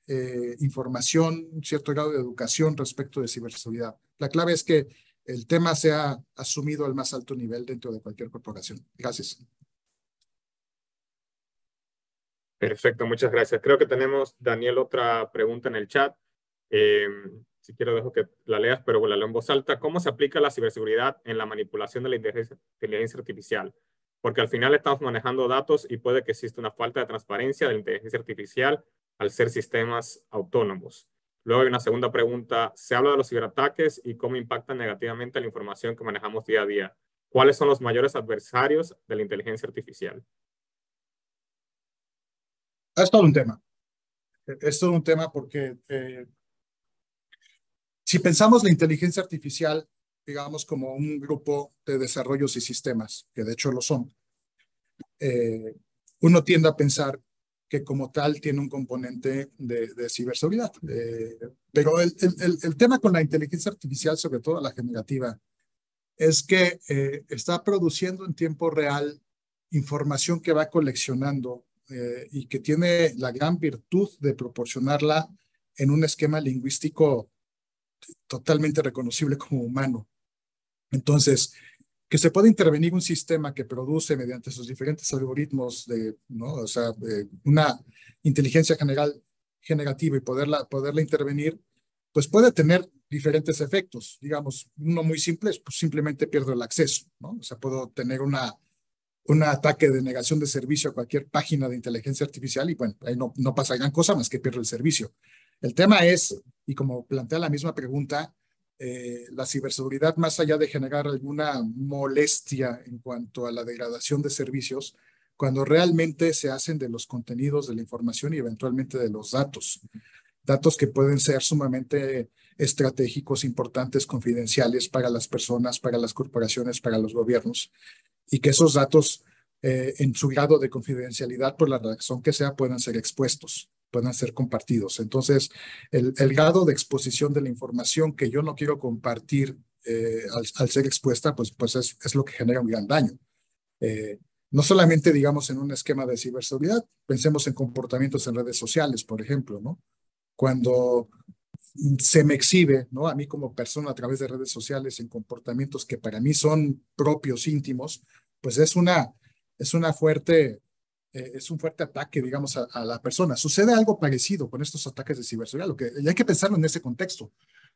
información, un cierto grado de educación respecto de ciberseguridad. La clave es que el tema sea asumido al más alto nivel dentro de cualquier corporación. Gracias. Perfecto, muchas gracias. Creo que tenemos, Daniel, otra pregunta en el chat. Si quiero dejo que la leas, pero la leo en voz alta. ¿Cómo se aplica la ciberseguridad en la manipulación de la inteligencia artificial? Porque al final estamos manejando datos y puede que exista una falta de transparencia de la inteligencia artificial al ser sistemas autónomos. Luego hay una segunda pregunta. Se habla de los ciberataques y cómo impactan negativamente la información que manejamos día a día. ¿Cuáles son los mayores adversarios de la inteligencia artificial? Es todo un tema. Es todo un tema porque si pensamos la inteligencia artificial, digamos, como un grupo de desarrollos y sistemas, que de hecho lo son, uno tiende a pensar que como tal tiene un componente de ciberseguridad. Pero el tema con la inteligencia artificial, sobre todo la generativa, es que está produciendo en tiempo real información que va coleccionando y que tiene la gran virtud de proporcionarla en un esquema lingüístico totalmente reconocible como humano. Entonces, que se puede intervenir un sistema que produce mediante sus diferentes algoritmos ¿no? O sea, una inteligencia generativa y poderla intervenir, pues puede tener diferentes efectos. Digamos, uno muy simple es pues, simplemente pierdo el acceso, ¿no? O sea, puedo tener un ataque de negación de servicio a cualquier página de inteligencia artificial y bueno, ahí no pasa gran cosa más que pierdo el servicio. El tema es, y como plantea la misma pregunta, la ciberseguridad, más allá de generar alguna molestia en cuanto a la degradación de servicios, cuando realmente se hacen de los contenidos de la información y eventualmente de los datos que pueden ser sumamente estratégicos, importantes, confidenciales para las personas, para las corporaciones, para los gobiernos, y que esos datos, en su grado de confidencialidad, por la razón que sea, puedan ser expuestos, puedan ser compartidos. Entonces, el grado de exposición de la información que yo no quiero compartir al ser expuesta, pues es lo que genera un gran daño. No solamente, digamos, en un esquema de ciberseguridad, pensemos en comportamientos en redes sociales, por ejemplo, ¿no? Cuando se me exhibe, ¿no? A mí como persona a través de redes sociales en comportamientos que para mí son propios, íntimos, pues es un fuerte ataque, digamos, a la persona. Sucede algo parecido con estos ataques de ciberseguridad, y hay que pensarlo en ese contexto,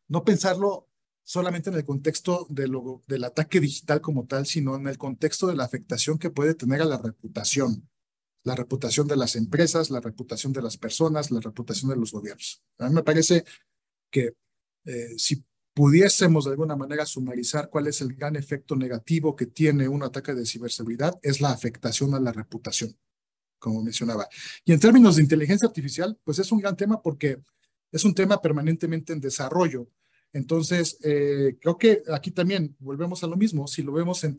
no pensarlo solamente en el contexto del ataque digital como tal, sino en el contexto de la afectación que puede tener a la reputación de las empresas, la reputación de las personas, la reputación de los gobiernos. A mí me parece que si pudiésemos de alguna manera sumarizar cuál es el gran efecto negativo que tiene un ataque de ciberseguridad, es la afectación a la reputación, como mencionaba. Y en términos de inteligencia artificial, pues es un gran tema porque es un tema permanentemente en desarrollo. Entonces, creo que aquí también volvemos a lo mismo. Si lo vemos en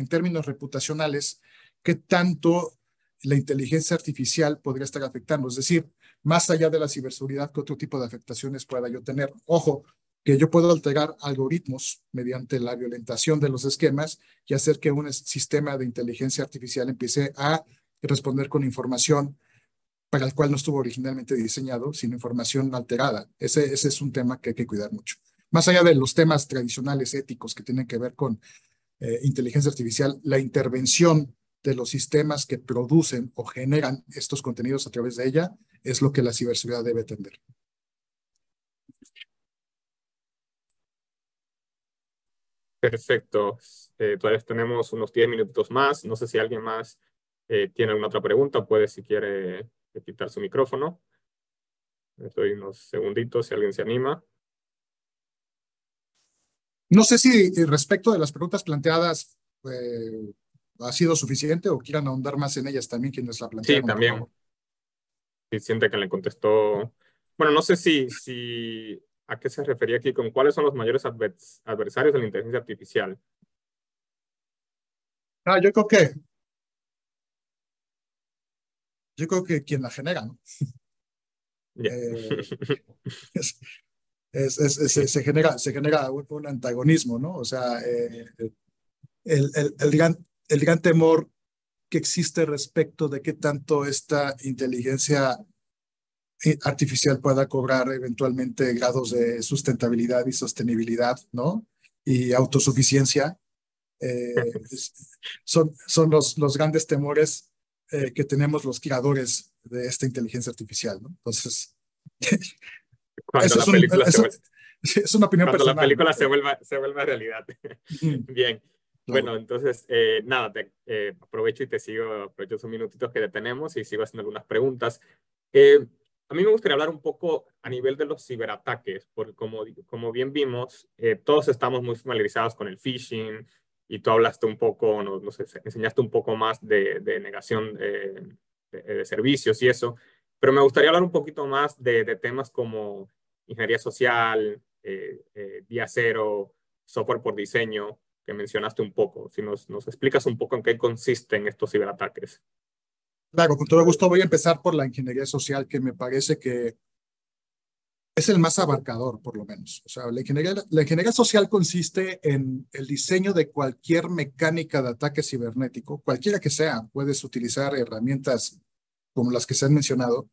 términos reputacionales, ¿qué tanto la inteligencia artificial podría estar afectando? Es decir, más allá de la ciberseguridad, ¿qué otro tipo de afectaciones pueda yo tener? Ojo, que yo puedo alterar algoritmos mediante la violentación de los esquemas y hacer que un sistema de inteligencia artificial empiece a responder con información para el cual no estuvo originalmente diseñado, sino información alterada. Ese es un tema que hay que cuidar mucho. Más allá de los temas tradicionales éticos que tienen que ver con inteligencia artificial, la intervención de los sistemas que producen o generan estos contenidos a través de ella es lo que la ciberseguridad debe atender. Perfecto. Todavía tenemos unos 10 minutos más. No sé si alguien más tiene alguna otra pregunta. Puede, si quiere, de quitar su micrófono. Les doy unos segunditos si alguien se anima. No sé si respecto de las preguntas planteadas ha sido suficiente o quieran ahondar más en ellas también quienes la Sí, plantearon, por también. favor. Si siente que le contestó. Bueno, no sé si a qué se refería aquí con cuáles son los mayores adversarios de la inteligencia artificial. Yo creo que quien la genera, ¿no? Ya. Eh, se genera un antagonismo, ¿no? O sea, el gran temor que existe respecto de qué tanto esta inteligencia artificial pueda cobrar eventualmente grados de sustentabilidad y sostenibilidad, ¿no? Y autosuficiencia. Son los grandes temores que tenemos los creadores de esta inteligencia artificial, ¿no? Entonces, Cuando eso la película se vuelve, es una opinión cuando la personal, ¿no? película se vuelve realidad. Ujú, Bien. claro. Bueno, entonces, nada, aprovecho y te sigo, aprovecho esos minutitos que tenemos y sigo haciendo algunas preguntas. A mí me gustaría hablar un poco a nivel de los ciberataques, porque como bien vimos, todos estamos muy familiarizados con el phishing y tú hablaste un poco, nos enseñaste un poco más de negación de servicios y eso, pero me gustaría hablar un poquito más de temas como ingeniería social, día cero, software por diseño, que mencionaste un poco. Si nos explicas un poco en qué consisten estos ciberataques. Claro, con todo gusto voy a empezar por la ingeniería social, que me parece que es el más abarcador, por lo menos. O sea, la ingeniería social consiste en el diseño de cualquier mecánica de ataque cibernético, cualquiera que sea. Puedes utilizar herramientas como las que se han mencionado,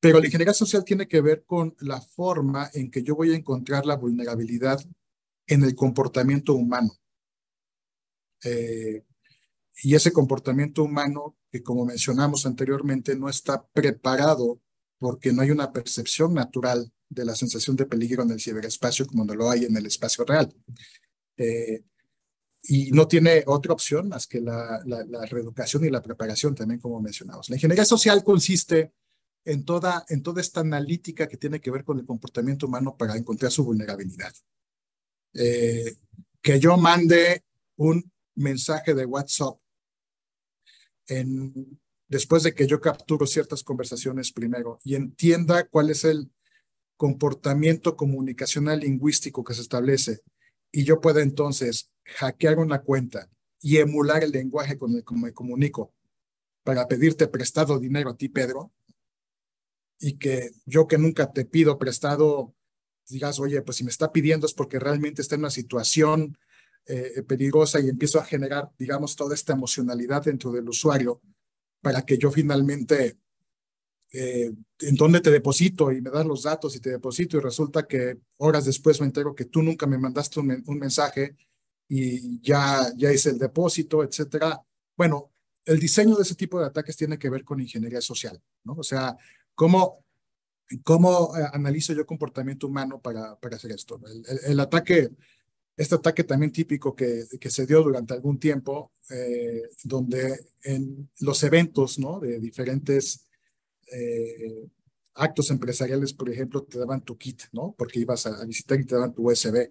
pero la ingeniería social tiene que ver con la forma en que yo voy a encontrar la vulnerabilidad en el comportamiento humano. Eh, y ese comportamiento humano que, como mencionamos anteriormente, no está preparado porque no hay una percepción natural de la sensación de peligro en el ciberespacio como no lo hay en el espacio real. Eh, y no tiene otra opción más que la reeducación y la preparación también, como mencionamos. La ingeniería social consiste en toda esta analítica que tiene que ver con el comportamiento humano para encontrar su vulnerabilidad. Que yo mande un mensaje de WhatsApp después de que yo capturo ciertas conversaciones primero y entienda cuál es el comportamiento comunicacional lingüístico que se establece y yo pueda entonces hackear una cuenta y emular el lenguaje con el que me comunico para pedirte prestado dinero a ti, Pedro, y que yo que nunca te pido prestado, digas, oye, pues si me está pidiendo es porque realmente está en una situación peligrosa y empiezo a generar, digamos, toda esta emocionalidad dentro del usuario para que yo finalmente, en dónde te deposito y me das los datos y te deposito y resulta que horas después me entero que tú nunca me mandaste un mensaje y ya hice el depósito, etcétera. Bueno, el diseño de ese tipo de ataques tiene que ver con ingeniería social, ¿no? O sea, ¿cómo, cómo analizo yo comportamiento humano para hacer esto? El ataque, este ataque también típico que se dio durante algún tiempo, donde en los eventos, ¿no? De diferentes eh, actos empresariales, por ejemplo, te daban tu kit, ¿no? Porque ibas a visitar y te daban tu USB.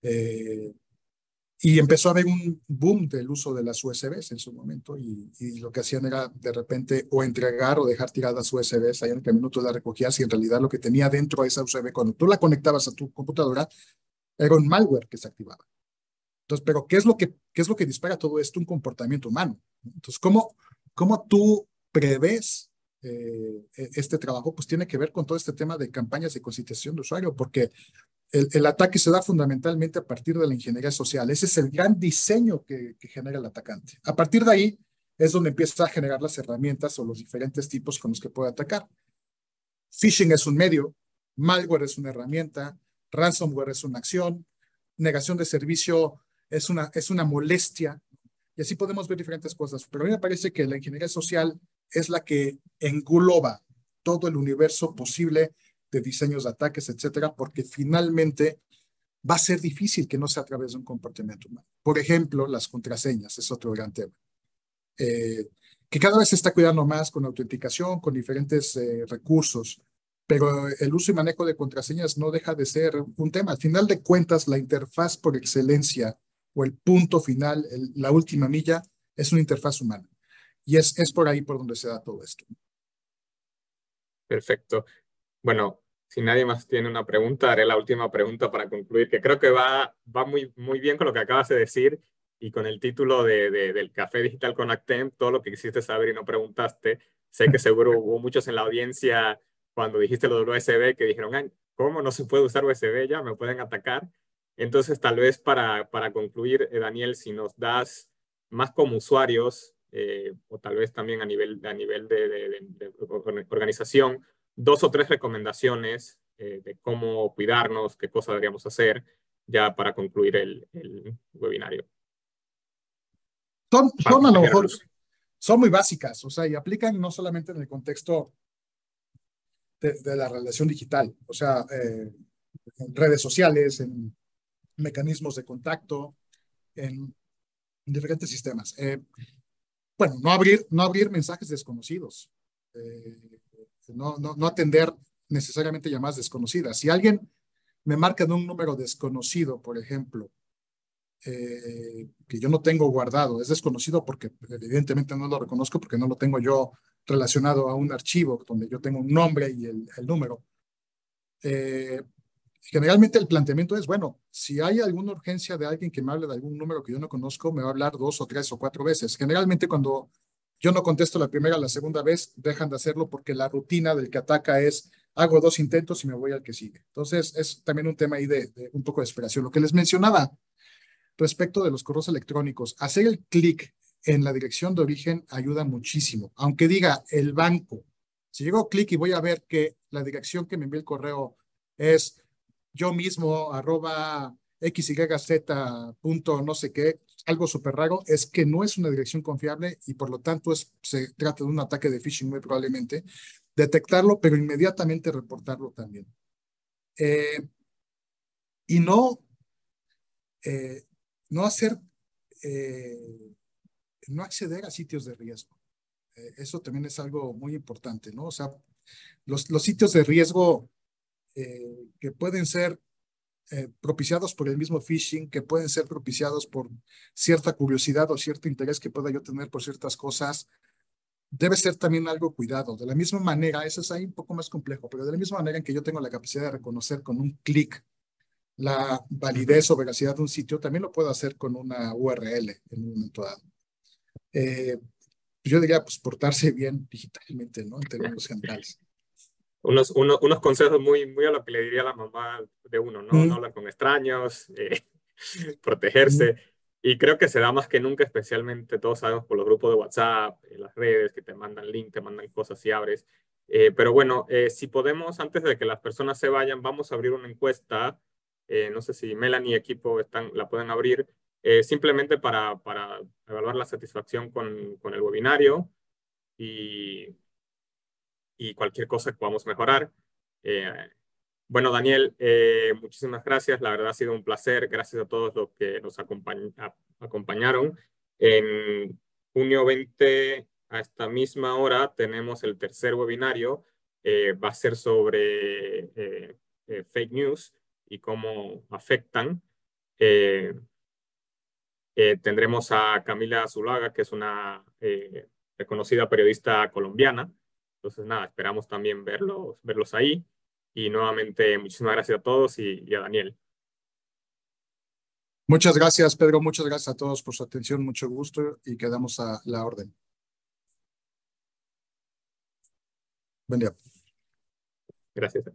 Eh, y empezó a haber un boom del uso de las USBs en su momento y lo que hacían era de repente o entregar o dejar tiradas USBs ahí en el camino, tú las recogías y en realidad lo que tenía dentro de esa USB cuando tú la conectabas a tu computadora era un malware que se activaba. Entonces, pero qué es lo que dispara todo esto? Un comportamiento humano. Entonces, cómo tú prevés este trabajo? Pues tiene que ver con todo este tema de campañas de concientización de usuario, porque el ataque se da fundamentalmente a partir de la ingeniería social. Ese es el gran diseño que genera el atacante. A partir de ahí es donde empieza a generar las herramientas o los diferentes tipos con los que puede atacar. Phishing es un medio, malware es una herramienta, ransomware es una acción, negación de servicio es una molestia, y así podemos ver diferentes cosas. Pero a mí me parece que la ingeniería social es la que engloba todo el universo posible de diseños de ataques, etcétera, porque finalmente va a ser difícil que no sea a través de un comportamiento humano. Por ejemplo, las contraseñas es otro gran tema. Eh, que cada vez se está cuidando más con autenticación, con diferentes recursos, pero el uso y manejo de contraseñas no deja de ser un tema. Al final de cuentas, la interfaz por excelencia o el punto final, la última milla, es una interfaz humana. Y es por ahí por donde se da todo esto. Perfecto. Bueno, si nadie más tiene una pregunta, haré la última pregunta para concluir, que creo que va muy bien con lo que acabas de decir y con el título del Café Digital con Actem, todo lo que quisiste saber y no preguntaste. Sé que seguro hubo muchos en la audiencia cuando dijiste lo del USB que dijeron, "Ay, ¿cómo no se puede usar USB ya? Me pueden atacar". Entonces, tal vez para concluir, Daniel, si nos das más como usuarios, o tal vez también a nivel de organización, 2 o 3 recomendaciones de cómo cuidarnos, qué cosas deberíamos hacer ya para concluir el webinario. Para Son a lo proteger al mejor, uso. son muy básicas, o sea, y aplican no solamente en el contexto de la relación digital, o sea, en redes sociales, en mecanismos de contacto, en diferentes sistemas. Bueno, no abrir mensajes desconocidos, no atender necesariamente llamadas desconocidas. Si alguien me marca de un número desconocido, por ejemplo, que yo no tengo guardado, es desconocido porque evidentemente no lo reconozco porque no lo tengo yo relacionado a un archivo donde yo tengo un nombre y el número. Generalmente el planteamiento es, bueno, si hay alguna urgencia de alguien que me hable de algún número que yo no conozco, me va a hablar 2 o 3 o 4 veces. Generalmente cuando yo no contesto la primera o la segunda vez, dejan de hacerlo porque la rutina del que ataca es, hago 2 intentos y me voy al que sigue. Entonces es también un tema ahí de un poco de esperación. Lo que les mencionaba respecto de los correos electrónicos, hacer el clic en la dirección de origen ayuda muchísimo. Aunque diga el banco, si yo hago clic y voy a ver que la dirección que me envía el correo es yo mismo, @xyz punto no sé qué, algo súper raro, es que no es una dirección confiable y por lo tanto se trata de un ataque de phishing muy probablemente. Detectarlo, pero inmediatamente reportarlo también. Y eh, no hacer, no acceder a sitios de riesgo. Eso también es algo muy importante, ¿no? O sea, los sitios de riesgo que pueden ser propiciados por el mismo phishing, que pueden ser propiciados por cierta curiosidad o cierto interés que pueda yo tener por ciertas cosas, debe ser también algo cuidado. De la misma manera, eso es ahí un poco más complejo, pero de la misma manera en que yo tengo la capacidad de reconocer con un clic la validez o veracidad de un sitio, también lo puedo hacer con una URL en un momento dado. Yo diría, pues, portarse bien digitalmente, ¿no? En términos generales. Unos consejos muy a lo que le diría la mamá de uno, ¿no? No hablar con extraños, protegerse. Y creo que se da más que nunca, especialmente todos sabemos por los grupos de WhatsApp, las redes que te mandan link, te mandan cosas y abres. Pero bueno, si podemos, antes de que las personas se vayan, vamos a abrir una encuesta. No sé si Melanie y equipo la pueden abrir, simplemente para evaluar la satisfacción con el webinario y cualquier cosa que podamos mejorar. Eh, bueno, Daniel, muchísimas gracias. La verdad ha sido un placer. Gracias a todos los que nos acompañaron. En junio 20, a esta misma hora, tenemos el tercer webinario. Va a ser sobre fake news y cómo afectan. Tendremos a Camila Zuluaga, que es una reconocida periodista colombiana. Entonces, nada, esperamos también verlos ahí. Y nuevamente, muchísimas gracias a todos y a Daniel. Muchas gracias, Pedro. Muchas gracias a todos por su atención. Mucho gusto y quedamos a la orden. Buen día. Gracias.